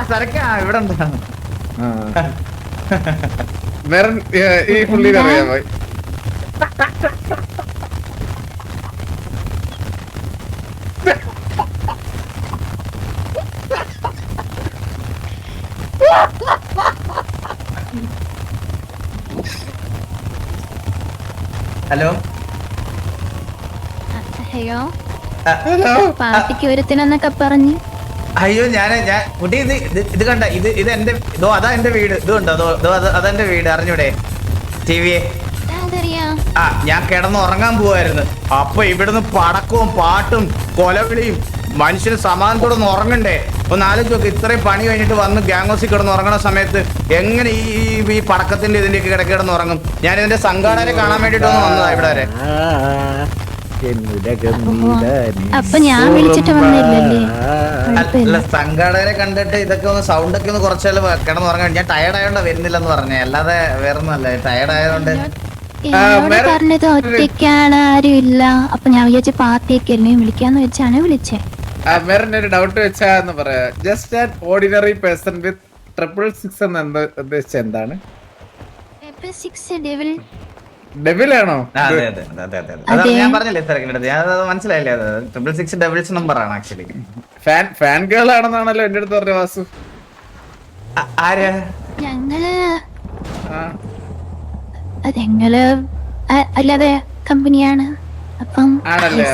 സരക്കാ ഇവിടെ ഉണ്ടാ മെറൻ ഈ പുള്ളിനെ അറിയാമോ? Hello hello hello. പാർട്ടിക്ക് ഒരുത്തിനെന്നൊക്കെ പറഞ്ഞ്. അയ്യോ ഞാൻ കുട്ടി ഇത് കണ്ട ഇത് എന്റെ അതാ എന്റെ വീട് ഇത് കണ്ടോ അതെന്റെ വീട് അറിഞ്ഞൂടെ ടിവിയെ. അതറിയാം. ഞാൻ കിടന്ന് ഉറങ്ങാൻ പോവായിരുന്നു. അപ്പൊ ഇവിടുന്ന് പടക്കവും പാട്ടും കൊലവിളിയും മനുഷ്യന് സമാധാനത്തോടെ ഒന്ന് ഉറങ്ങണ്ടേ. ഒന്ന് ആലോചിച്ച് നോക്ക്, ഇത്രയും പണി കഴിഞ്ഞിട്ട് വന്ന് ഗ്യാങ് ഹൗസിൽ കിടന്ന് ഉറങ്ങണ സമയത്ത് എങ്ങനെ ഈ പടക്കത്തിന്റെ ഇതിന്റെയൊക്കെ കിടക്കി കിടന്ന് ഉറങ്ങും. ഞാൻ ഇതിന്റെ സംഘാടകരെ കാണാൻ വേണ്ടിട്ട് ഒന്ന് വന്നതാ ഇവിടെ വരെ. അപ്പൊ ഞാൻ വിളിച്ചിട്ട് വന്നില്ലല്ലേ? അല്ല സംഘാടകരെ കണ്ടിട്ട് ഇതൊക്കെ ഒന്ന് സൗണ്ട് ഒക്കെ ഒന്ന് കുറച്ചാൽ കിടന്ന് ഉറങ്ങാൻ. ഞാൻ ടയർഡ് ആയതുകൊണ്ട് വരുന്നില്ലെന്ന് പറഞ്ഞേ, അല്ലാതെ വേറൊന്നുമല്ല, ടയർഡ് ആയതുകൊണ്ട്. എന്നോട് പറഞ്ഞത് ഒറ്റയ്ക്കാണ്, ആരും ഇല്ല. അപ്പൊ ഞാൻ വിചാരിച്ച പാർട്ടിയൊക്കെ അല്ലേ വിളിക്കാന്ന് വെച്ചാണ് വിളിച്ചേ. മെറിന് ഡൗട്ട് വെച്ചാന്ന് പറയാ. Just an ordinary person with 666 എന്ന് ഉദ്ദേശിച്ച എന്താണ്? ഡെവിലാണോ? ഞാൻ പറഞ്ഞില്ലേ തിരക്കിനടുത്ത്, ഞാൻ മനസ്സിലായില്ലേ, അത് 666 ഡബിൾസ് നമ്പർ ആണ് ആക്ച്വലി. ഫാൻ ഗേൾ ആണെന്നാണല്ലോ എന്റെ അടുത്ത് പറഞ്ഞ വാസു. ആര്? ഞങ്ങള് അല്ലാതെ കമ്പനിയാണ്. അപ്പം ആണല്ലേ?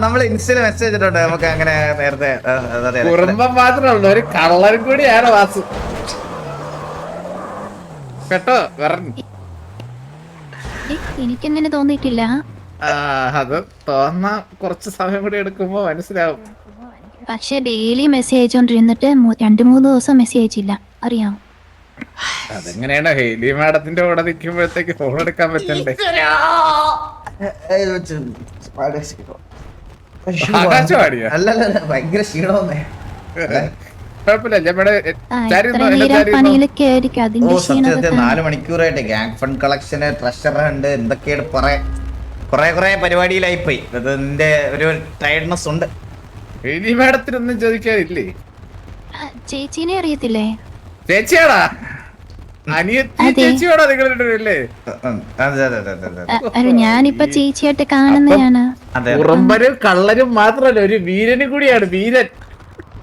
നമ്മള് ഇൻസ്റ്റയില് മെസ്സേജ് ഇട്ടിട്ടുണ്ട് നമുക്ക് അങ്ങനെ നേരത്തെ. കുറുമ്പം മാത്രമല്ല, ഒരു കള്ളനും കൂടിയാണ് വാസു കേട്ടോ. എനിക്കങ്ങനെ തോന്നിയിട്ടില്ല. അത് തോന്നാ കുറച്ച് സമയം കൂടി എടുക്കുമ്പോ മനസ്സിലാവും. പക്ഷെ ഡെയിലി മെസ്സേജ് അയച്ചോണ്ടിരുന്നിട്ട് 2-3 ദിവസം മെസ്സേജ് അയച്ചില്ല, അറിയാം. അതെങ്ങനെയാണ് ഹെയ്ലി മാഡത്തിന്റെ കൂടെ നിൽക്കുമ്പോഴത്തേക്ക് ഫോൺ എടുക്കാൻ പറ്റണ്ടേ? അല്ലല്ല ഭയങ്കര ക്ഷീണമൊന്നേ. പണിയിലൊക്കെ ആയിരിക്കും അതിന്റെ ക്ഷീണം. 4 മണിക്കൂറായിട്ട് ഗ്യാങ് ഫണ്ട് കളക്ഷന്, ട്രഷർ ഉണ്ട്, എന്തൊക്കെയാണ് കുറെ പരിപാടിയിലായിപ്പോയി. അതിന്റെ ഒരു ടയർഡ്നെസ് ഉണ്ട്. ഹെയ്ലി മാഡത്തിനൊന്നും ചോദിക്കാനില്ലേ? ചേച്ചീനെ അറിയത്തില്ലേ? ചേച്ചിയാടാ? അനിയത്തി ചേച്ചിയോടാ നിങ്ങളില്ലേ? ഞാനിപ്പൊ ചേച്ചിയായിട്ട് കാണുന്നതാണ്. ഉറമ്പരും കള്ളരും മാത്രല്ല, ഒരു വീരനും കൂടിയാണ്. വീരൻ,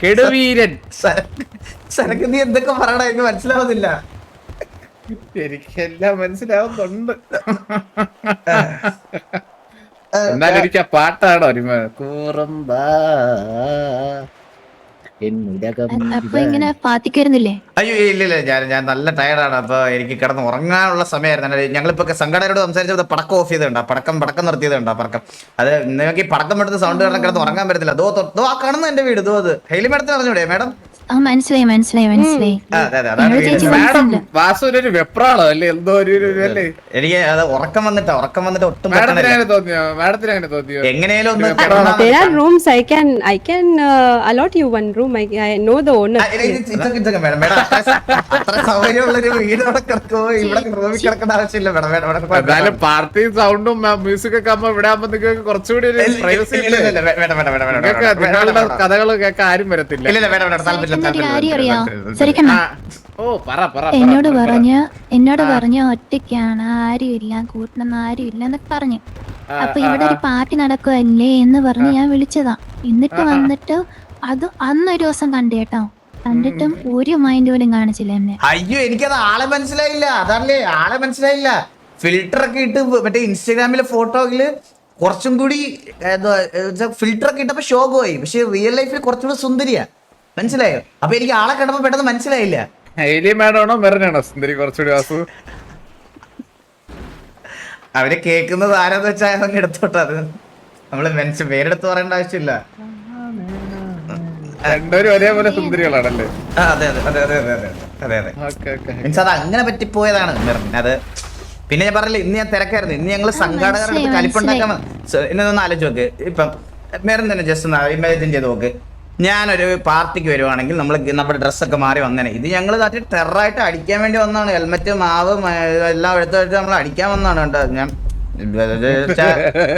കെടുവീരൻ. സരക്ക് നീ എന്തൊക്കെ പറയണ എനിക്ക് മനസ്സിലാവുന്നില്ല. എനിക്കെല്ലാം മനസ്സിലാവുന്നുണ്ട്. എന്നാലും എനിക്ക് ആ പാട്ടാണോ ഒരുമ കൂറമ്പ. അപ്പൊ ഇങ്ങനെ പാത്തിക്കരുന്നില്ലേ? അയ്യോ ഇല്ല, ഞാൻ നല്ല ടയർഡാണ്. അപ്പൊ എനിക്ക് കിടന്ന് ഉറങ്ങാനുള്ള സമയമായിരുന്നു. ഞങ്ങളിപ്പോ സംഘടനയോട് സംസാരിച്ചത് പടക്കം ഓഫ് ചെയ്തിട്ടുണ്ടോ, പടക്കം നിർത്തിയതുണ്ടോ, പടക്കം. അത് നിങ്ങൾക്ക് ഈ പടക്കം എടുത്ത് സൗണ്ട് കാരണം കിടന്ന് ഉറങ്ങാൻ പറ്റത്തില്ല. ആ കാണുന്ന എന്റെ വീട് അത് ഹെയ്ലി മാഡത്തിന് അറിഞ്ഞൂടെ മാഡം? മനസ്സിലായി. വാസുവിനൊരു വെപ്രാളോ അല്ലേ, എന്തോ ഒരു അല്ലേ? എനിക്ക് അത് ഉറക്കം വന്നിട്ട് ഒട്ടും തോന്നിയോ? മാഡത്തിന് അങ്ങനെ തോന്നിയോ? എങ്ങനെയാലും ഒന്ന് there are rooms I can allot you one room. I know the owner. അത്ര സൗകര്യമുള്ളൊരു വീട് അവിടെ കിടക്കുമ്പോ ഇവിടെ റൂമിൽ കിടക്കേണ്ട ആവശ്യമില്ല എന്നാലും പാർട്ടി സൗണ്ടും മ്യൂസിക് ഒക്കെ ആകുമ്പോ ഇവിടെ ആകുമ്പോ നിങ്ങൾക്ക് കുറച്ചുകൂടി ഒരു പ്രൈവസി. നിങ്ങളുടെ കഥകൾ കേൾക്കാൻ ആരും വരത്തില്ല. എന്നോട് പറഞ്ഞ ഒറ്റയ്ക്കാണ്, ആരും ഇല്ല, കൂട്ടണമെന്ന് ആരും ഇല്ല എന്നൊക്കെ പറഞ്ഞു. അപ്പൊ ഇവിടെ ഒരു പാർട്ടി നടക്കുവല്ലേ എന്ന് പറഞ്ഞ് ഞാൻ വിളിച്ചതാ. എന്നിട്ട് വന്നിട്ട് അത് അന്നൊരു ദിവസം കണ്ടേട്ടോ, കണ്ടിട്ടും ഒരു മൈൻഡ് പോലും കാണിച്ചില്ല എന്നെ. അയ്യോ എനിക്കത് ആളെ മനസ്സിലായില്ല. അതല്ലേ ആളെ മനസ്സിലായില്ല. ഫിൽട്ടർ ഒക്കെ ഇട്ട് മറ്റേ ഇൻസ്റ്റാഗ്രാമിലെ ഫോട്ടോയില് കുറച്ചും കൂടി ഫിൽട്ടർ ഒക്കെ ഇട്ടപ്പോ ഷോകമായി. പക്ഷെ റിയൽ ലൈഫിൽ കുറച്ചുകൂടി സുന്ദരിയാ, മനസ്സിലായോ? അപ്പൊ എനിക്ക് ആളെ കണ്ടപ്പോ പെട്ടെന്ന് മനസ്സിലായില്ല. ഹെയ്ലി മാഡമാണോ മെറിനാണോ സുന്ദരി കുറച്ചുകൂടി വാസു? അവര് കേൾക്കുന്നത് ആരാന്ന് വെച്ചാൽ അങ്ങ് എടുത്തോട്ടെ. അത് നമ്മള് പേരെടുത്ത് പറയേണ്ട ആവശ്യമില്ല. രണ്ടുപേരും ഒരേപോലെ സുന്ദരികളാണല്ലേ? അതെ മീൻസ് അത് അങ്ങനെ പറ്റിപ്പോയതാണ് മെറിൻ. അത് പിന്നെ ഞാൻ പറഞ്ഞില്ല, ഇന്ന് ഞാൻ തിരക്കായിരുന്നു. ഇന്ന് ഞങ്ങള് സംഘാടകരുടെ കലിപ്പുണ്ടാക്കാൻ ഇന്നൊന്ന് ആലോചിച്ച് നോക്ക്. ഇപ്പം മെറിൻ തന്നെ ജസ്റ്റ് ഒന്ന് ഇമാജിൻ ചെയ്ത് നോക്ക്. ഞാനൊരു പാർട്ടിക്ക് വരുവാണെങ്കിൽ നമ്മുടെ ഡ്രസ്സൊക്കെ മാറി വന്നേനെ. ഇത് ഞങ്ങൾ നാട്ടിൽ ടെററായിട്ട് അടിക്കാൻ വേണ്ടി വന്നതാണ്. ഹെൽമെറ്റ് മാവ് എല്ലാം എടുത്ത് നമ്മൾ അടിക്കാൻ വന്നതാണ്. കേട്ടോ ഞാൻ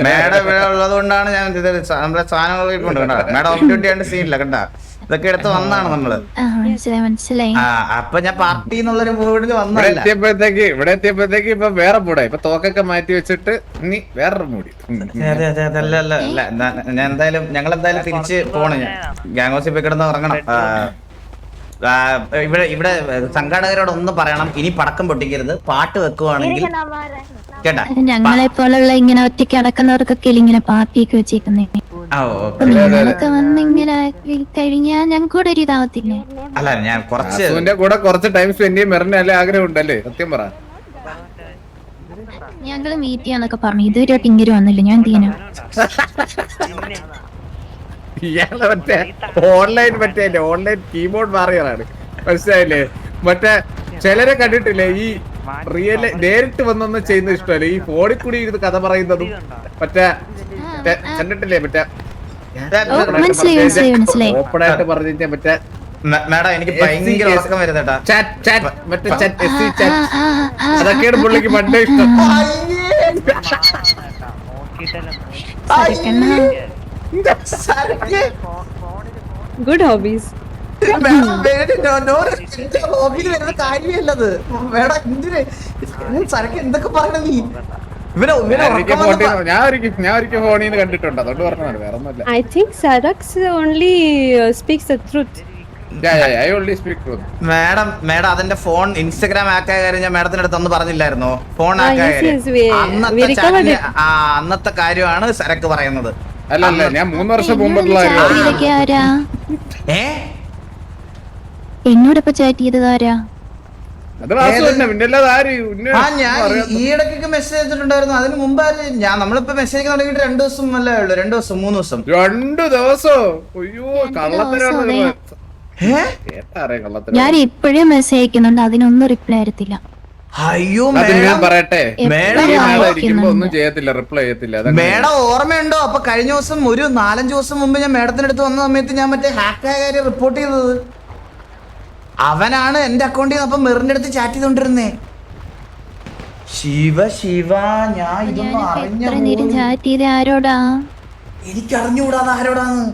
മേഡം ഇവിടെ ഉള്ളത് കൊണ്ടാണ് ഞാൻ നമ്മളെ സാധനങ്ങൾ മേഡം ഓഫ് ഡ്യൂട്ടി ആയിട്ട് സീനില്ല കണ്ട. ഇതൊക്കെ എടുത്ത് വന്നാണ് നമ്മള്. ആ മനസ്സിലായി ആ അപ്പൊ ഞാൻ പാർട്ടി എന്നുള്ളൊരു വീടില് ഇവിടെ വന്നതല്ല. എത്തിയപ്പോഴത്തേക്ക് ഇപ്പൊ വേറെ മൂടാ. ഇപ്പൊ തോക്കൊക്കെ മാറ്റി വെച്ചിട്ട് ഇനി വേറൊരു മൂടി. അതെ അതെ അതെ അല്ല ഞാൻ എന്തായാലും ഞങ്ങൾ എന്തായാലും തിരിച്ച് പോണ്. ഞാൻ ഗ്യാങ് ഹൗസിൽ പോയി കിടന്ന് ഉറങ്ങണം. ഇവിടെ സംഘാടകരോട് ഒന്ന് പറയണം, ഇനി പടക്കം പൊട്ടിക്കരുത്. പാട്ട് വെക്കുവാണെങ്കിൽ കേട്ടാ. ഞങ്ങളെ പോലുള്ള ഇങ്ങനെ ഒറ്റയ്ക്ക് അടക്കുന്നവർക്കൊക്കെ ഇങ്ങനെ പാർട്ടിയൊക്കെ വെച്ചേക്കുന്നേ. നിങ്ങളൊക്കെ വന്ന് ഇങ്ങനെ കഴിഞ്ഞാൽ ഞങ്ങൾക്ക് കൂടെ ഒരു ഇതാവത്തില്ലേ? അല്ല ഞാൻ കുറച്ച് കൂടെ കുറച്ച് ടൈം സ്പെൻഡ് ചെയ്യാൻ മെറിന് ആഗ്രഹം ഉണ്ടല്ലേ? സത്യം പറ. ഞങ്ങള് മീറ്റ് ചെയ്യാന്നൊക്കെ പറഞ്ഞു, ഇതുവരെയായിട്ട് ഇങ്ങനെ വന്നില്ല. ഞാൻ തീന ഇയാളെ മറ്റേ ഓൺലൈൻ കീബോർഡ് വാറിയറാണ്, മനസ്സിലായില്ലേ? മറ്റേ ചിലരെ കണ്ടിട്ടില്ലേ ഈ നേരിട്ട് വന്നൊന്നും ചെയ്യുന്നത് ഇഷ്ടമല്ല, ഈ ഫോണിൽ കൂടി ഇരുന്ന് കഥ പറയുന്നതും മറ്റേ കണ്ടിട്ടില്ലേ? മറ്റേ മനസ്സിലായി. ഓപ്പൺ ആയിട്ട് പറഞ്ഞ മറ്റേ മാഡം എനിക്ക് ഭയങ്കര ഉറക്കം വരുന്നേട്ടാ. അതൊക്കെയാണ് പുള്ളിക്ക് പണ്ടേ ഇഷ്ടം. Good hobbies. കാര്യമല്ലത് മേഡം. എന്തിന് സരക്ക് എന്തൊക്കെ പറയണ നീ? ഞാൻ ഒരിക്കൽ ഫോണിൽ നിന്ന് കണ്ടിട്ടുണ്ട്, അതുകൊണ്ട് പറഞ്ഞതാണ്, വേറെ ഒന്നുമില്ല. I think Sarak only speaks the truth. I only speak truth. Madam അതിന്റെ ഫോൺ ഇൻസ്റ്റഗ്രാം ആക്കായ കാര്യം ഞാൻ മേഡത്തിന്റെ അടുത്ത് ഒന്ന് പറഞ്ഞില്ലായിരുന്നോ? Phone yes, ആക്കായ we recovered it. അന്നത്തെ കാര്യമാണ് സരക്ക് പറയുന്നത്. അല്ല ഞാൻ 3 വർഷം മുമ്പുള്ള ആരാ എന്നോടൊപ്പം ചാറ്റ് ചെയ്തത് ആരാ? അത് വാസു തന്നെ, പിന്നെ അല്ലാതെ ആര്? ഞാൻ ഈ ഇടയ്ക്കൊക്കെ മെസ്സേജ് ചെയ്തിട്ടുണ്ടായിരുന്നു. അതിന് മുമ്പ് നമ്മളിപ്പോ മെസ്സേജ് തുടങ്ങിയിട്ട് 2 ദിവസം അല്ലേ ഉള്ളു? 2 ദിവസം 3 ദിവസം 2 ദിവസം. അയ്യോ കള്ളത്തരാണ്. ഞാൻ ഇപ്പോഴും മെസ്സേജ് അയക്കുന്നുണ്ട്, അതിനൊന്നും റിപ്ലൈ ആയിരുന്നില്ല. അയ്യോ പറയട്ടെ, ഒന്നും ചെയ്യത്തില്ല, റിപ്ലൈ ചെയ്യത്തില്ല. മേഡം ഓർമ്മയുണ്ടോ? അപ്പൊ കഴിഞ്ഞ ദിവസം ഒരു 4-5 ദിവസം മുമ്പ് ഞാൻ മേഡത്തിന്റെ അടുത്ത് വന്ന സമയത്ത് ഞാൻ മറ്റേ ഹാക്കായ കാര്യം റിപ്പോർട്ട് ചെയ്തത് അവനാണ്. എന്റെ അക്കൗണ്ടിൽ നിന്ന് അപ്പൊ മെറിന്റെ അടുത്ത് ചാറ്റ് ചെയ്തോണ്ടിരുന്നേ. ശിവ ഞാൻ ഇതൊന്നും ചാറ്റ് ചെയ്ത ആരോടാ? എനിക്ക് അറിഞ്ഞുകൂടാതെ ആരോടാന്ന്.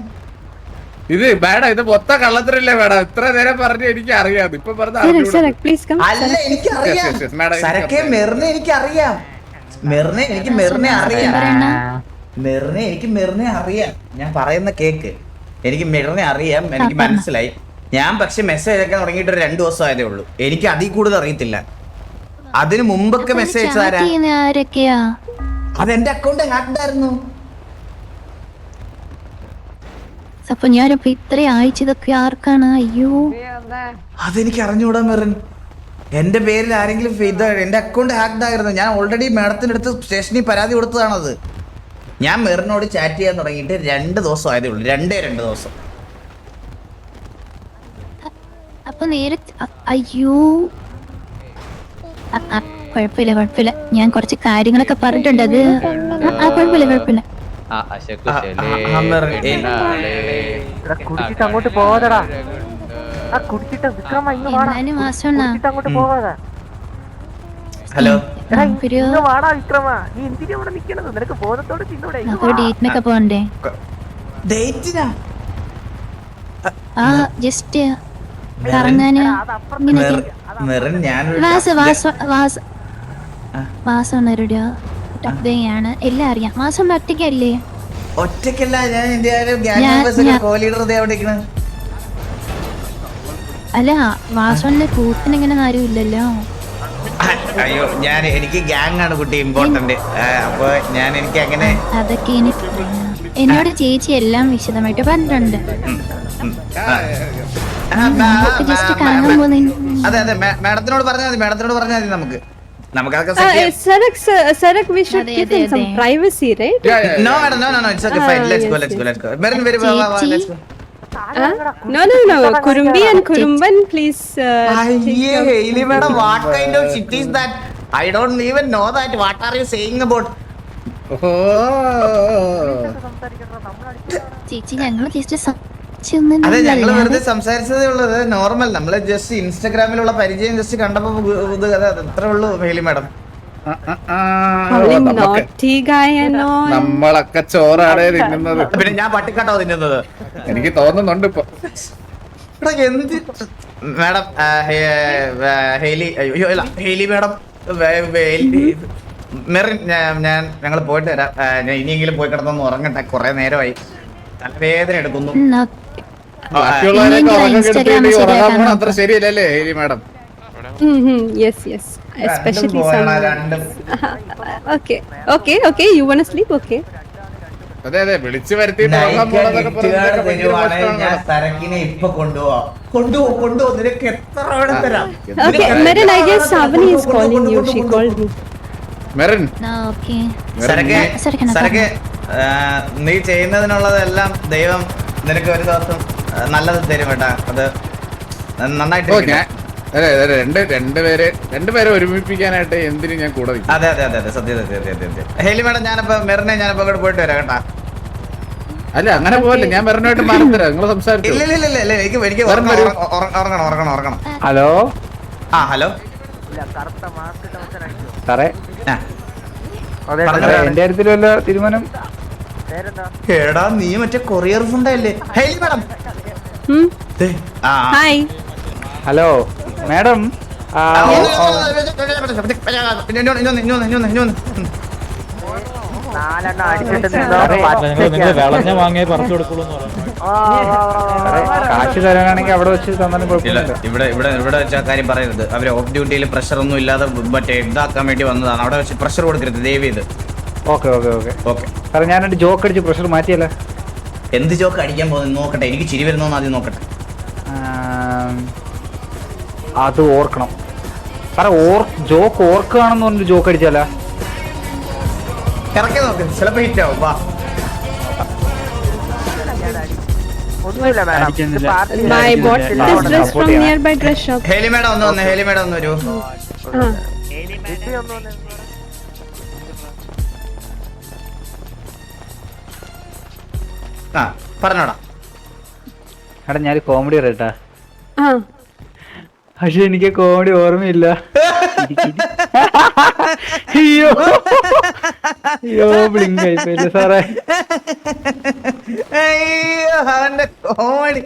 ഇത് മേഡം, ഇത് മൊത്തം കള്ളത്തരല്ലേ മേഡം? ഇത്ര നേരം പറഞ്ഞു എനിക്ക് അറിയാം. ഇപ്പൊ Sarak, please come. അല്ല എനിക്കറിയാം സരക്കെ മെറിനെ എനിക്കറിയാം. എനിക്ക് മെറിനെ അറിയാം. ഞാൻ പറയുന്ന കേക്ക്. എനിക്ക് മെറിനെ അറിയാം, എനിക്ക് മനസ്സിലായി. ഞാൻ പക്ഷെ മെസ്സേജ് അയക്കാൻ തുടങ്ങിയിട്ട് 2 ദിവസം ആയതേ ഉള്ളൂ. എനിക്ക് അതിൽ കൂടുതൽ അറിയത്തില്ല. അതിന് മുമ്പൊക്കെ മെസ്സേജ് അയച്ചതാരാ? അതെന്റെ അക്കൗണ്ട് ഹാക്ഡ് ആയിരുന്നു. അപ്പൊ ഞാനിപ്പോ ഇത്രയും അയച്ചതൊക്കെ ആർക്കാണ്? അയ്യോ അതെനിക്ക് അറിഞ്ഞുകൂടാ മെറിൻ. എന്റെ പേരിൽ ആരെങ്കിലും എന്റെ അക്കൗണ്ട് ഹാക്ഡ് ആയിരുന്നു. ഞാൻ ഓൾറെഡി മേഡത്തിന്റെ അടുത്ത് സ്റ്റേഷനിൽ പരാതി കൊടുത്തതാണത്. ഞാൻ മെറിനോട് ചാറ്റ് ചെയ്യാൻ തുടങ്ങിയിട്ട് 2 ദിവസം ആയതേ ഉള്ളൂ. 2 ദിവസം. അപ്പൊ നേരെ അയ്യോ കുഴപ്പമില്ല. ഞാൻ കുറച്ച് കാര്യങ്ങളൊക്കെ പറഞ്ഞിട്ടുണ്ട്. അത് കുഴപ്പമില്ല. അങ്ങോട്ട് പോവാതെടാ. കുടിച്ചിട്ട് വിക്രമ ഇന്ന് ഹലോ വാടാ വിക്രമ. നീ എന്തിനാ ഇവിടെ നിക്കണത്? നിനക്ക് ബോധത്തോടെ തിന്നൂടെ? ഡേറ്റിനൊക്കെ പോണ്ടേ? ഡേറ്റിനാ? ജസ്റ്റ് കറങ്ങാന്. മെറിൻ ഞാനൊരു വാസമാണ് എല്ലാം അറിയാം. വാസം ഒറ്റയ്ക്കല്ലേ? ഒറ്റയ്ക്കല്ല, ഞാൻ കോലീഡർ അവിടെ. അല്ല വാസോന്റെ കൂട്ടിനിങ്ങനെ ആരും ഇല്ലല്ലോ. അയ്യോ എനിക്ക് ഗ്യാങ് ആണ് കുട്ടി ഇമ്പോർട്ടന്റ്. അപ്പൊ എനിക്ക് അങ്ങനെ അതൊക്കെ എനിക്ക് എന്നോട് ചേച്ചി എല്ലാം വിശദമായിട്ട് പറഞ്ഞിട്ടുണ്ട്. ജസ്റ്റ് കാണാൻ പോകുന്ന. അതെ മേഡത്തിനോട് പറഞ്ഞാൽ മതി. നമുക്ക് Sarak, we should give him some privacy, right? No, it's okay, fine. Let's go. Merin, let's go. No. Kurumbi and Kurumban, please. Madam, what kind of shit is that? I don't even know that. What are you saying about? ചേച്ചി ഞങ്ങൾ just അതെ, ഞങ്ങള് വെറുതെ സംസാരിച്ചതേ ഉള്ളത്. Normal, നമ്മള് just ഇൻസ്റ്റാഗ്രാമിലുള്ള പരിചയം just കണ്ടപ്പോ അത്രേ ഉള്ളൂ ഹേലി മാഡം. നമ്മളൊക്കെ ചോറാണ് തിന്നുന്നത്. പിന്നെ ഞാൻ പട്ടിക്കാട്ടോ തിന്നുന്നത്. എനിക്ക് തോന്നുന്നുണ്ട് ഇപ്പൊ. എടാ എന്ത് മാഡം ഹെയ്ലി അയ്യോ അല്ല ഹെയ്ലി മാഡം മെറിൻ ഞങ്ങൾ പോയിട്ട് വരാം. ഞാൻ ഇനിയെങ്കിലും പോയി കിടന്നൊന്ന് ഉറങ്ങട്ടെ, കുറെ നേരമായി, തലവേദന എടുക്കുന്നു. ബാക്കിയുള്ളവരൊക്കെ ഉറങ്ങാൻ കിടത്തിയിട്ട് ഈ ഉറങ്ങാൻ പോണ അത്ര ശരിയല്ലല്ലേ Haley madam? Yes, yes. Especially രണ്ടും Okay. You wanna sleep? Okay. അതെ വിളിച്ചു വരുത്തിയിട്ട് ഉറങ്ങാൻ പോണതൊക്കെ ഞാൻ സരക്കിനെ ഇപ്പൊ കൊണ്ടുപോവാ നിനക്ക് എത്ര വേണം തരാം. Okay, Merin, I guess Savani is calling you. She called me. Merin സരക്ക് നീ ചെയ്യുന്നതിനുള്ളതെല്ലാം ദൈവം നിനക്ക് ഒരു ദിവസം നല്ലത് തരും കേട്ടാ. അത് നന്നായിട്ട് രണ്ടുപേരെ ഒരുമിപ്പിക്കാനായിട്ട് എന്തിനും ഞാൻ കൂടെ നിൽക്കും. അതെ സത്യം. ഹേലി മാഡം ഞാനിപ്പോ മെറിനെ ഇവിടെ പോയിട്ട് വരാം കേട്ടാ. അല്ല അങ്ങനെ പോവല്ലേ, ഞാൻ മെറിനായിട്ട് മാറി തരാം. നിങ്ങൾ സംസാരിച്ചു. ഇല്ല എനിക്ക് ഉറങ്ങണം. ഹലോ ഹലോ സാറേ, എന്റെ കാര്യത്തിൽ വല്ല തീരുമാനം? എടാ നീ മറ്റേ കൊറിയർ ഫുണ്ടല്ലേ Haley madam? Hi. Hello madam, കാശ് തരാനാണെങ്കിൽ അവിടെ വെച്ച് തന്നാലും കുഴപ്പമില്ല. ഇവിടെ വെച്ച കാര്യം പറയരുത്. അവര് ഓഫ് ഡ്യൂട്ടിയിൽ പ്രഷർ ഒന്നും ഇല്ലാതെ മറ്റേ ഇതാക്കാൻ വേണ്ടി വന്നതാണ്. അവിടെ വെച്ച് പ്രഷർ കൊടുക്കരുത് ദയവ് ചെയ്ത്. ഓക്കെ സാറേ, ഞാനൊരു ജോക്ക് അടിച്ച് പ്രഷർ മാറ്റിയല്ല. എന്ത് ജോക്ക് അടിക്കാൻ പോകുന്നു നോക്കട്ടെ, എനിക്ക് ചിരി വരുന്നോന്ന് ആദ്യം നോക്കട്ടെ. അത് ഓർക്കണം സാറേ. ജോക്ക് ഓർക്കുകയാണെന്ന് പറഞ്ഞൊരു ജോക്ക് അടിച്ചാല ഇറക്കി നോക്ക്, ചിലപ്പോ ഹിറ്റ് ആവും. വാ My bought this dress from nearby dress shop. Haley madam ഒന്ന് വരൂ. പറഞ്ഞോടാ. എടാ ഞാനൊരു കോമഡി പറയട്ടാ. പക്ഷെ എനിക്ക് കോമഡി ഓർമ്മയില്ല. അയ്യോ ബ്ലിങ്ക് ആയിപ്പോയില്ലേ സാറേ. അയ്യോ അവന്റെ കോമഡി.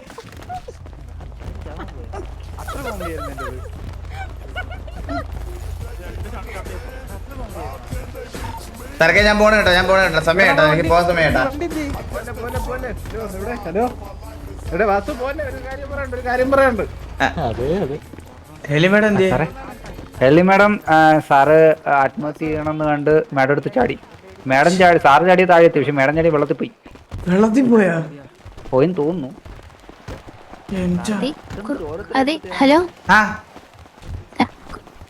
തിരക്കെ ഞാൻ പോണ കേട്ടോ. സമയം കേട്ടോ, എനിക്ക് പോകാൻ സമയം കേട്ടാ. ഹലോ വാസു പോലെ ഒരു കാര്യം പറയാനുണ്ട്. ഹേലി മേഡം എന്ത് സാറേ? ഹെലി മാഡം, സാറ് ആത്മഹത്യ ചെയ്യണമെന്ന് കണ്ട് മാഡം എടുത്ത് ചാടി. മാഡം ചാടി, സാറ് ചാടി താഴെ എത്തി. പക്ഷെ മാഡം ചാടി വെള്ളത്തിൽ പോയെന്ന് തോന്നുന്നു. അതെ ഹലോ,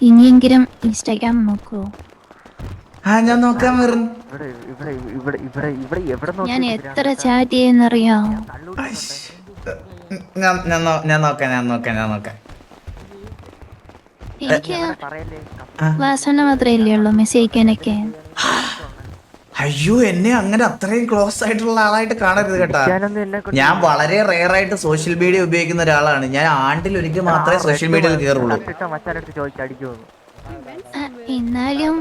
ഇനിയെങ്കിലും ഇൻസ്റ്റാഗ്രാം നോക്കുവോ? ഞാൻ നോക്കാം. ഞാൻ എത്ര ചാറ്റ് ചെയ്യുന്നറിയാം. ഞാൻ നോക്കാം. എനിക്ക് വാസന മാത്രമേ ഇല്ലേ ഉള്ളൂ മെസ്സേജ് അയക്കാനൊക്കെ. അയ്യോ എന്നെ അങ്ങനെ അത്രയും ക്ലോസ് ആയിട്ടുള്ള ആളായിട്ട് കാണരുത് കേട്ടാ. ഞാൻ വളരെ റെയർ ആയിട്ട് സോഷ്യൽ മീഡിയ ഉപയോഗിക്കുന്ന ഒരാളാണ്. ഞാൻ ആണ്ടിൽ ഒരിക്കൽ മാത്രമേ സോഷ്യൽ മീഡിയയിൽ കയറുള്ളൂ. എന്നാലും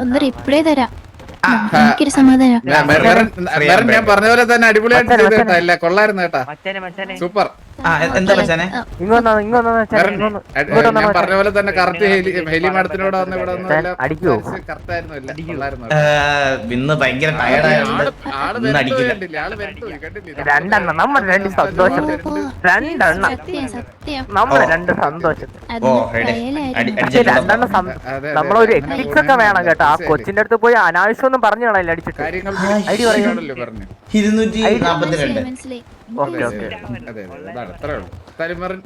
ഒന്ന് റിപ്ലൈ തരാം, എനിക്കൊരു സമാധാനം. ഞാൻ പറഞ്ഞ പോലെ തന്നെ അടിപൊളിയായിട്ട് ചെയ്തേട്ടാ. കൊള്ളായിരുന്നു കേട്ടാ, സൂപ്പർ. എന്താ മച്ചാനെ? ഞാൻ പറഞ്ഞ പോലെ തന്നെ കറക്റ്റ് ഹെലി മാഡത്തിനോട് വന്ന് ഇവിടെ ഇന്ന് ഭയങ്കര ടയർഡായോണ്ട് ഇന്ന് അടിക്കില്ല. നമ്മളൊരു എത്തിക്സ് ഒക്കെ വേണം കേട്ടോ. ആ കൊച്ചിന്റെ അടുത്ത് പോയി അനാവശ്യം ഒന്നും പറഞ്ഞു കളയില്ല, അടിച്ചിട്ട്.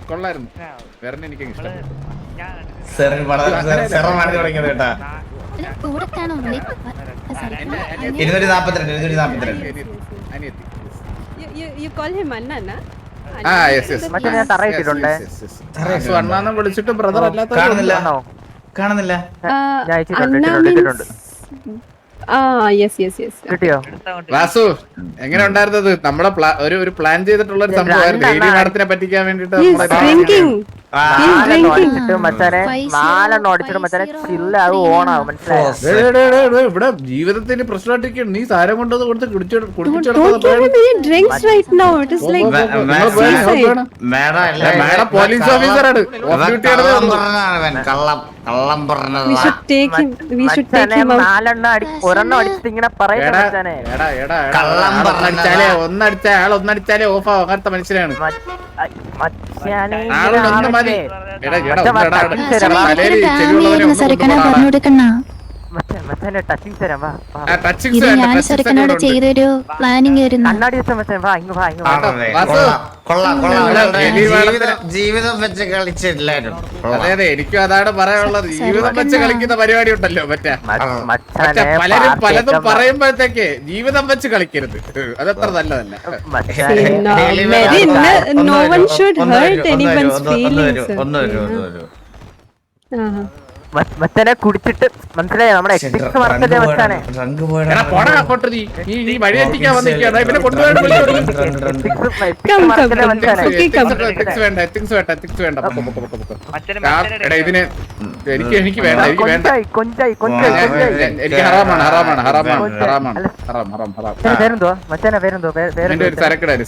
കൊള്ളായിരുന്നു. വേറെ എനിക്ക് ഇഷ്ടപ്പെട്ടു. You call him Anna, na? മറ്റേ ഞാൻ തറയിട്ടിട്ടുണ്ട്. വിളിച്ചിട്ട് ബ്രദർ അല്ലാത്ത കാണുന്നില്ല. കിട്ടിയോ വാസു? എങ്ങനെ ഉണ്ടായിരുന്നത്? നമ്മളെ ഒരു പ്ലാൻ ചെയ്തിട്ടുള്ള ഒരു സംഭവമായിരുന്നു ഹെലി മാഡത്തിനെ പറ്റിക്കാൻ വേണ്ടിട്ട്. നാലെണ്ണം അടിച്ചിട്ട് മച്ചാനെ 5-0, നാലെണ്ണം അടിച്ചിട്ട് മച്ചാനെ 5-0, ചില്ലാവും ഓണാവും മനസ്സിലായോ? ഇവിടെ ജീവിതത്തിന് പ്രശ്നമായിട്ടിരിക്കുകയാണ്. നീ സാരം കൊണ്ടത് കൊടുത്ത് Don't give him any drinks right now. It is like suicide. Madam police ഓഫീസറാണ്. ഓഫ് ഡ്യൂട്ടി ആണ്. കള്ളം പറഞ്ഞത് We should take him. We should take മച്ചാനെ him out. നാലെണ്ണം ഒരെണ്ണം അടിച്ചിട്ട് ഇങ്ങനെ പറയുന്നത് മച്ചാനെ. കള്ളം ഒന്നടിച്ചാലേ അയാൾ ഒന്നടിച്ചാലേ ഓഫ് ആവും. അങ്ങനത്തെ മനുഷ്യനാണ്. മച്ചാനെ ആളൊന്ന് മതി. പറഞ്ഞു കൊടുക്കണ മച്ചാനെ ടച്ചിങ് തരാം വാ വാ. ഇത് ഞാൻ ചെറുക്കനോട് ചെയ്തൊരു പ്ലാനിങ് ആയിരുന്നു. കണ്ണാടി വെച്ച മച്ചാൻ വാ ഇങ്ങ് വാ ഇങ്ങ് വാ. ജീവിതം വെച്ച് കളിച്ചില്ലായിരുന്നു. അതെ എനിക്കും അതാണ് പറയാനുള്ളത്. ജീവിതം വെച്ച് കളിക്കുന്ന പരിപാടി ഉണ്ടല്ലോ മറ്റേ മച്ചാനെ പലരും പലതും പറയുമ്പോഴത്തേക്ക് ജീവിതം വെച്ച് കളിക്കരുത്. അതത്ര നല്ലതല്ല. മച്ചാനെ No one should hurt anyone's feelings. മച്ചാനെ കുടിച്ചിട്ട് മനസ്സിലായോ നമ്മുടെ എത്തിക്സ് മറക്കല്ലേ മച്ചാനെ. എടാ പോടാ അങ്ങോട്ട്. നീ വഴി എത്തിക്കാൻ വന്നിരിക്കുകയാണ്. ഇവനെ കൊണ്ടുപോയി എത്തിക്സ് മറക്കല്ലേ മച്ചാനെ. എത്തിക്സ് വേണ്ട. എടാ ഇതിന് എനിക്ക് വേണ്ട. കൊഞ്ചായി എനിക്ക് ഹറാമാണ്. പേരെന്തോ മച്ചാനെ പേരെന്തോ എന്റെ ഒരു സരക്കിടാനി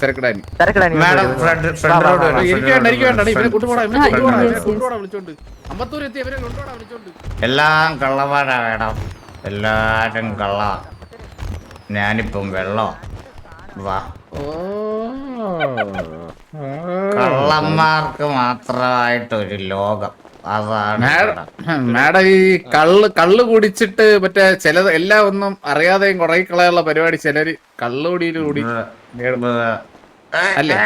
എനിക്ക് വേണ്ട. ഇവനെ കൊണ്ടുപോടാ. വിളിച്ചോണ്ട് അമ്പത്തൂർ എത്തി. ഇവനെ കൊണ്ടുപോടാ വിളിച്ചോണ്ട്. എല്ലാം കള്ളന്മാരാ വേണം. എല്ലാരും കള്ള. ഞാനിപ്പം വെള്ളം വാ. കള്ളന്മാർക്ക് മാത്രമായിട്ടൊരു ലോകം. അതാണ് മാഡം ഈ കള്ള് കുടിച്ചിട്ട് മറ്റേ ചിലത് എല്ലാം ഒന്നും അറിയാതെയും കുറെ കളയുള്ള പരിപാടി ചിലര് കള്ളുകൂടിയിൽ കൂടി അല്ലേ?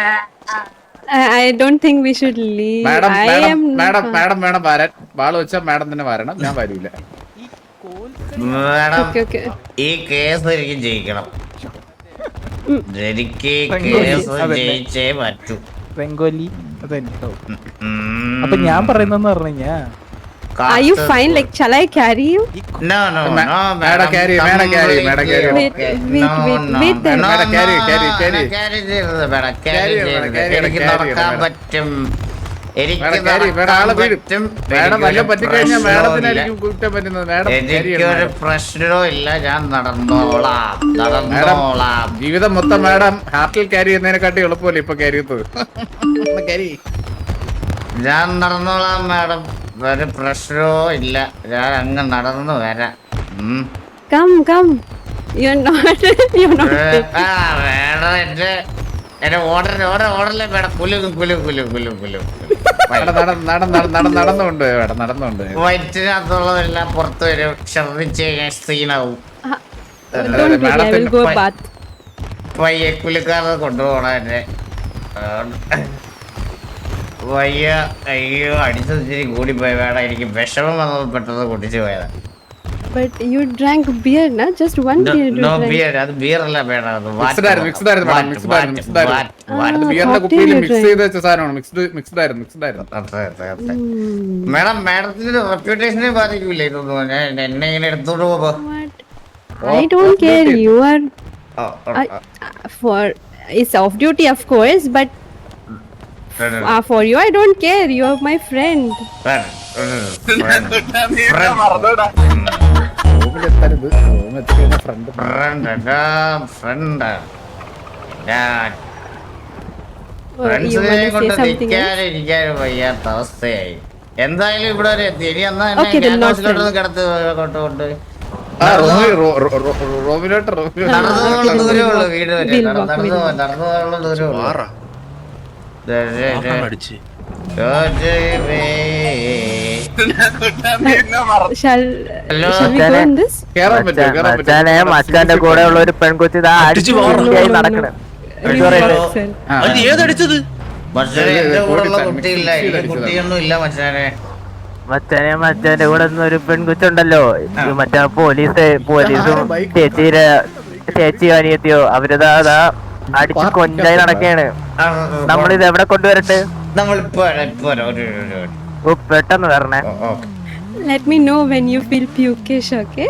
I don't think we should leave. Madam വേണം വരാൻ. വാള് വെച്ചാൽ മാഡം തന്നെ വരണം. ഞാൻ വരൂല. Madam Okay. ഈ കേസ് എനിക്ക് ജയിക്കണം. എനിക്ക് കേസ് ജയിച്ചേ പറ്റൂ. ബംഗാളി അപ്പൊ ഞാൻ പറയുന്നെന്ന് പറഞ്ഞു കഴിഞ്ഞാ Are you fine? Like, shall I carry you? No, madam carry. Wait there. എനിക്ക് നടക്കാൻ പറ്റും. എനിക്കൊരു പ്രശ്നവും ഇല്ല. ഞാൻ നടന്നോളാം. ജീവിതം മൊത്തം മാഡം ഹാർട്ടിൽ ക്യാരി ചെയ്യുന്നതിനെക്കാട്ടി എളുപ്പമല്ലേ ഇപ്പൊ ക്യാരി ചെയ്തത്? ഞാൻ നടന്നോളാം മാഡം. ഒരു പ്രശ്നവും ഇല്ല. ഞാൻ അങ്ങ് നടന്നു വരാം. Come. You're not. വേണം എന്റെ ഓർഡറിലെ വേണം. നടന്നുകൊണ്ട് നടന്നുകൊണ്ട് വയറ്റിനകത്തുള്ളതെല്ലാം പുറത്തു വരും. ഛർദിച്ച് കഴിഞ്ഞാൽ സ്ത്രീനാവും. Don't worry, I will go bath. പയ്യെ കുലിക്കാതെ കൊണ്ടുപോകണം എന്നെ. വയ്യ. അയ്യോ അടിച്ചിരി കൂടിപ്പോയി. വേണം എനിക്ക് വിഷമം വന്നത് പെട്ടെന്ന് കുടിച്ചു പോയതാ. But you drank beer, na? Just one beer you no drank. Beer. അത് ബിയറല്ല വേണം. അത് ബിയറിന്റെ കുപ്പിയിൽ മിക്സ് ചെയ്ത് വെച്ച സാധനമാണ്. മിക്സ്ഡ് ആയിരുന്നു. മേഡം മാഡത്തിന്റെ റെപ്യൂട്ടേഷനെ ബാധിക്കൂലേ ഇതൊന്നും? എന്നെ ഇങ്ങനെ എടുത്തോണ്ട് പോവാ. What? I don't care. You are for it's off duty, of course, but for you, I don't care. You are my friend. You ഫ്രണ്ട്സിനെ want to കൊണ്ട് say something else? നിൽക്കാനിരിക്കാനും വയ്യാത്ത അവസ്ഥയായി. എന്തായാലും ഇവിടെ വരെ എത്തി. ഇനി എന്നാ Okay, then not ഹൗസിലോട്ട് കിടത്ത് കൊണ്ട് റോമിലോട്ട് നടന്നുള്ള ദൂരമേ ഉള്ളൂ വീട് വരെ. We'll walk, നടന്നുള്ള ദൂരമേ ഉള്ളൂ. Shall we go in this? കേറാൻ പറ്റും. മച്ചാന്റെ കൂടെ ഉള്ള ഒരു പെൺകൊച്ചി നടക്കണേ. Sir. ഏതടിച്ചത്? പക്ഷേ എന്റെ കൂടെ ഉള്ള കുട്ടിയില്ല. എനിക്ക് കുട്ടിയൊന്നും ഇല്ല മച്ചാനെ. മച്ചാന്റെ കൂടെ ഒരു പെൺകൊച്ചുണ്ടല്ലോ. മറ്റേ പോലീസും ചേച്ചി അനിയത്തിയോ അവരിതാ അടിച്ച് കൊഞ്ചായി നടക്കാണ്. നമ്മളിത് എവിടെ കൊണ്ടുവരട്ടെ? നമ്മളിപ്പോ പെട്ടെന്ന് വരണേ. Let me know when you feel pukish, okay?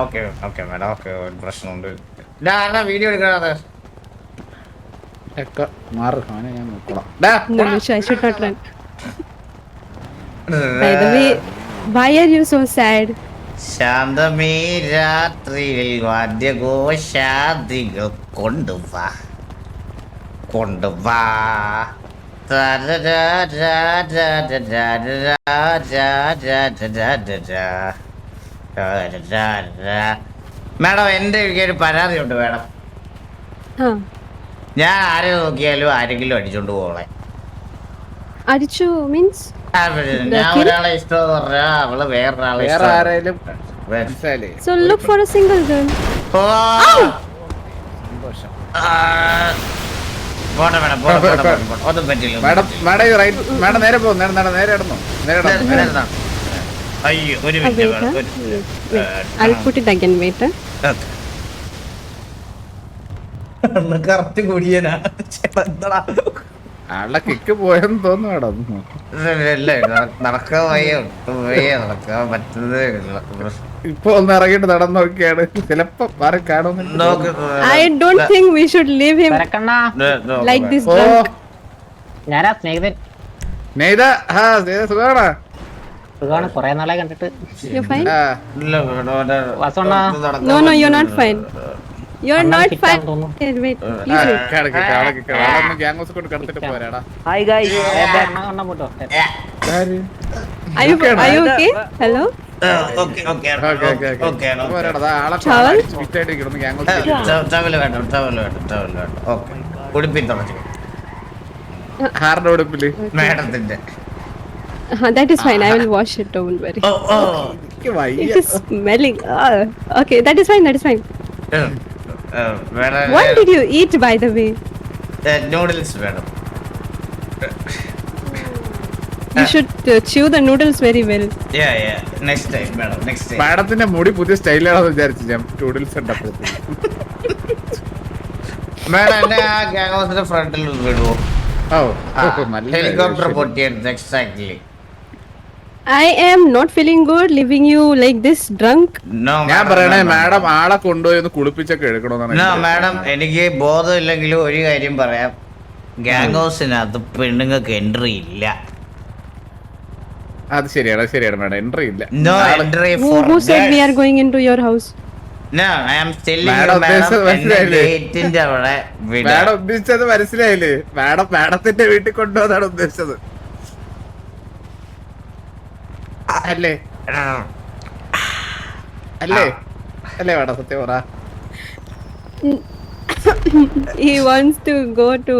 Okay madam. Okay പ്രശ്നമുണ്ട്. വീഡിയോ എടുക്കാതെ ഒക്കെ മാറ് അവനെ ഞാൻ നോക്കണം. ഡാ, No, Mishu, I should not run. By the way, why are you so sad? ശാന്തമീ രാത്രിയിൽ വാദ്യഘോഷാദികൾ കൊണ്ടുവാ കൊണ്ടുവാ മാഡം എൻ്റെ ഒരു പരാതിയുണ്ട് മാഡം. Huh. ഞാൻ ആരെ നോക്കിയാലും ആരെങ്കിലും അടിച്ചോണ്ട് പോകണേ. Adichu means? ഞാൻ ഒരാളെ ഇഷ്ടമെന്ന് പറഞ്ഞാ അവള് വേറൊരാളെ വേറെ ഇഷ്ടം. ആരെങ്കിലും മനസ്സിലായില്ലേ? So look for a single girl. ഓ, സന്തോഷം. ആ, പോട്ടെ മാഡം, പോട്ടെ, പോട്ടെ, പോട്ടെ, പോട്ടെ. ഒന്നും പറ്റില്ല, ഒന്നും മാഡം പറ്റില്ല. മാഡം റൈറ്റ് മാഡം നേരെ പോകും. നേരെ നേരെ ഇടണോ? നേരെ ഇടണോ? നേരെ ഇരുന്നാ. അയ്യോ ഒരു Wait, മിനിറ്റ് huh? മാഡം, ഒരു Wait. I'll put it again. Wait. Huh? Correct കൂടിയനാ. ആളുടെ കിക്ക് പോയെന്ന് തോന്നുന്നു മാഡം. നടക്കാൻ വയ്യ, ഒട്ടും വയ്യ, നടക്കാൻ പറ്റുന്നതേ ഇല്ല. ഇപ്പൊ ഒന്ന് ഇറങ്ങിയിട്ട് നടന്നു നോക്കിയാണ് ചിലപ്പോ മാറി കാണുമെന്ന്. നോക്ക്. I don't think we should leave him like this oh drunk. ഞാനാ സ്നേഹിതൻ. നെയ്ത ആ സുഖാണോ? സുഖമാണ്, കൊറേ നാളെ കണ്ടിട്ട്. You're fine? ആ വാസവണ്ണ. No, no, you're not fine. You're Anna not fit fine. ആണെന്ന് തോന്നുന്നു. Hey, wait. ആ, Please wait. കിടക്ക്, അവിടെ കിടക്ക്. അവിടെ ഒന്ന് ഗ്യാങ് ഹൗസ് കൊണ്ട് കിടത്തിട്ട് പോരാടാ. Hi guys. അണ്ണ പോട്ടോ. ആര്? Are you okay? Hello? Okay okay okay, okay, okay. Okay പോരാടാ. ദാ ആളെ Towel? ഫിറ്റായിട്ട് കിടന്ന് ഗ്യാങ് ഹൗസ് കയറ്റി. ടവല് വേണ്ട, ടവല് വേണ്ട, ടവല് വേണ്ട. ഓക്കെ ഉടുപ്പിൻ തുടച്ചു ഹാറിന്റെ ഉടുപ്പില് മാഡത്തിന്റെ. That is fine. I will wash it. Don't worry. ഓ ഓ എനിക്ക് വയ്യ. It is smelling. Okay, that is fine. That is fine. വേണം. What did you eat, by the way? Noodles വേണം. You should chew the noodles very well. Next time വേണം, next time. മാഡത്തിന്റെ മുടി പുതിയ സ്റ്റൈലാണെന്ന് വിചാരിച്ചു ഞാൻ ടൂഡിൽസ് ഉണ്ടപ്പോഴത്തേക്ക്. മേഡം എന്നെ ആ ഗ്യാങ് ഹൗസിന്റെ ഫ്രണ്ടിൽ വിടുവോ? ഓ നല്ല ഹെലികോപ്റ്റർ പൊട്ടിയെടുത്ത് exactly. I am not feeling good leaving you like this drunk. ഞാൻ പറയണേ മാഡം ആളെ കൊണ്ടുപോയി ഒന്ന് കുളിപ്പിച്ചൊക്കെ എടുക്കണമെന്നാണ്. മാഡം എനിക്ക് ബോധമില്ലെങ്കിലും ഒരു കാര്യം പറയാം, ഗ്യാങ് ഹൗസിനകത്ത് പെണ്ണുങ്ങൾക്ക് എൻട്രി ഇല്ല. അത് ശരിയാണ് ശരിയാണ് മാഡം എൻട്രി ഇല്ല. No entry Who for said we are going into your house? No I am telling madam you ഉദ്ദേശിച്ചത് മാഡം, എന്നെ മനസ്സിലായില്ലേ? ഗേറ്റിന്റെ അവിടെ വിടാം. മാഡം ഉദ്ദേശിച്ചത് മനസ്സിലായില്ലേ? മാഡത്തിന്റെ വീട്ടിൽ കൊണ്ടുപോകാനാണ് ഉദ്ദേശിച്ചത് അല്ലേ? അല്ലേ അല്ലേ മാഡം സത്യം പറ. He wants to go to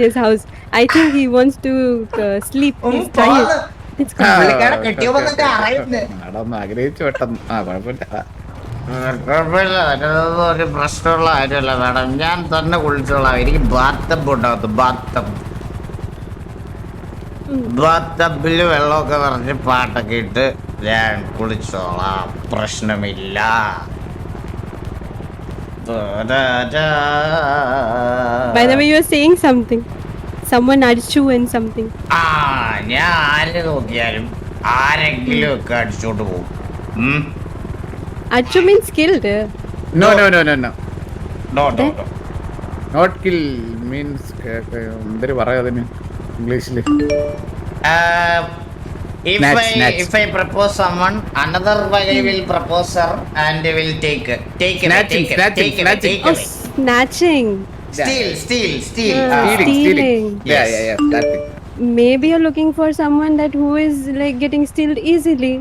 his house. I think he wants to sleep. He's tired. It's ആ, പുള്ളിക്കാരൻ ഓക്കേ, കെട്ടിയോ ഓക്കേ, വന്നിട്ട് ഓക്കേ. അറിയുന്നേ. മാഡം ഒന്ന് ആഗ്രഹിച്ചു പെട്ടെന്ന്. ആ കുഴപ്പമില്ല. കുഴപ്പമില്ല, അതിനൊന്നും ഒരു പ്രശ്നമുള്ള കാര്യമല്ല മാഡം. ഞാൻ തന്നെ കുളിച്ചോളാം. എനിക്ക് ബാത്തബ് ഉണ്ടാകത്ത്, ബാത്തബ്. ബാത്തബില് വെള്ളമൊക്കെ നിറഞ്ഞ് പാട്ടൊക്കെ ഇട്ട് ഞാൻ കുളിച്ചോളാം, പ്രശ്നമില്ല. By the way, you are saying something. Someone nudged you and something. ആ ഞാൻ ആരെ നോക്കിയാലും ആരെങ്കിലും ഒക്കെ അടിച്ചോണ്ട് പോകും. Achu means killed. No no no no no No, no, no. Not kill means എന്തൊരു പറയാ അതിന് ഇംഗ്ലീഷില്? If I propose someone, another guy will propose her and they will take it. Take it, Snatching, take it, snatching, take it, snatching. take Oh, it. snatching. Steal. Stealing. Stealing. Yeah, yeah, yeah. That thing. Maybe you're looking for someone that who is like getting stealed easily.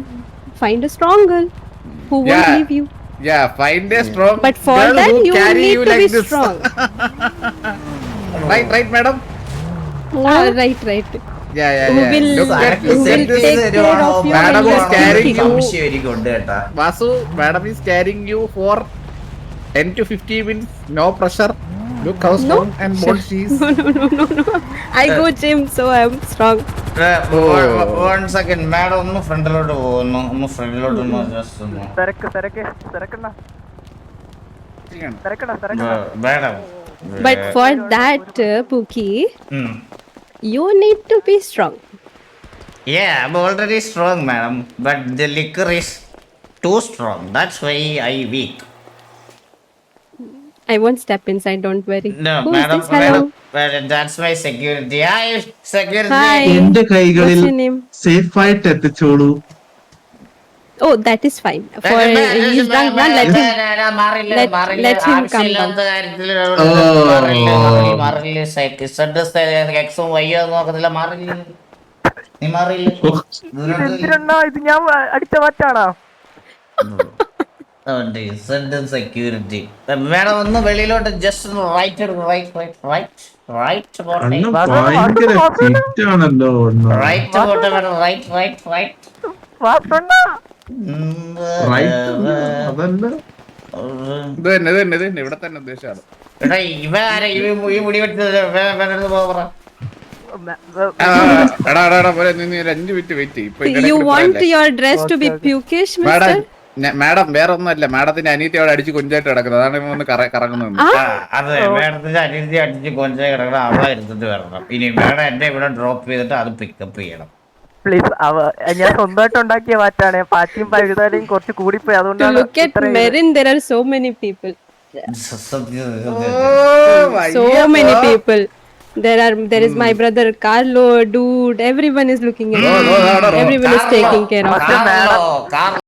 Find a strong girl who won't Yeah. leave you. Yeah, find a strong But for girl that who you carry need you to like be this. strong. Right, madam. Right. Yeah, yeah, Who yeah. will- Look at who will this. take care of you Madam when is you're carrying thinking. you. സംശയം എനിക്കുണ്ട് കേട്ടാ. Vasu, madam is carrying you for 10 to 15 minutes. No pressure. Look how strong and bold she is. No. I go gym, so I'm strong. One second, madam ഒന്ന് ഫ്രണ്ടിലോട്ട് പോകുന്നു, ഒന്ന് ഫ്രണ്ടിലോട്ട് ഒന്ന് just ഒന്ന്. തിരക്കണ്ട. Madam. But for that, Pookie, you need to be strong. Yeah, I'm already strong, madam. But the liquor is too strong. That's why I weak. I won't step inside, don't worry. No, Who is madam, this? Hello. That's my security. Hi, security. Hi. എന്റെ കൈകളിൽ What's your name? Safe ആയിട്ട് എത്തിച്ചോളൂ. Oh, that is fine. For he's drunk, man. Let him. let him come down. എന്തിനാ ഇത് ഞാൻ അടിച്ച മാറ്റാണോ? Security madam ഒന്ന് വെളിയിലോട്ട് just right അണ്ണ ഭയങ്കര ഫിറ്റാണല്ലോ അണ്ണ. റൈറ്റ് പോട്ടെ മേഡം റൈറ്റ് വാസണ്ണ റൈറ്റ് അതല്ല ഇത് തന്നെ ഇവിടെ തന്നെ ഉദ്ദേശമാണ്. എടാ ഇവ ആരാ ഈ മുടി വെട്ടത് പറ എടാ പോലെ നീ 5 മിനിറ്റ് വെയിറ്റ് ചെയ്യ്. ഇപ്പൊ You want your dress to be pukish, mister? Madam വേറെ ഒന്നുമല്ല, മാഡത്തിന്റെ അനിയത്തി അവിടെ അടിച്ച് കൊഞ്ചായിട്ട് കിടക്കുന്നത്, അതാണ് ഇവൻ വന്ന് കറങ്ങുന്നത്. അതെ മേഡത്തിന്റെ അനിയത്തി അടിച്ച് കൊഞ്ച കിടക്കണം, അവളെ എടുത്തിട്ട് വരണം. ഇനി മേഡം എന്നെ ഇവിടെ ഡ്രോപ്പ് ചെയ്തിട്ട് അത് പിക്കപ്പ് ചെയ്യണം. പ്ലീസ്. ഞാൻ സ്വന്തമായിട്ട് ഉണ്ടാക്കിയ മാറ്റാണ്. പാറ്റിയും പഴുതാലയും കുറച്ച് കൂടിപ്പോയി, To അതുകൊണ്ടാണ്. look at Merin, there are so many people. So many people. There is my brother Carlo, dude. Everyone is looking at me. Everyone is taking care of me. Carlo.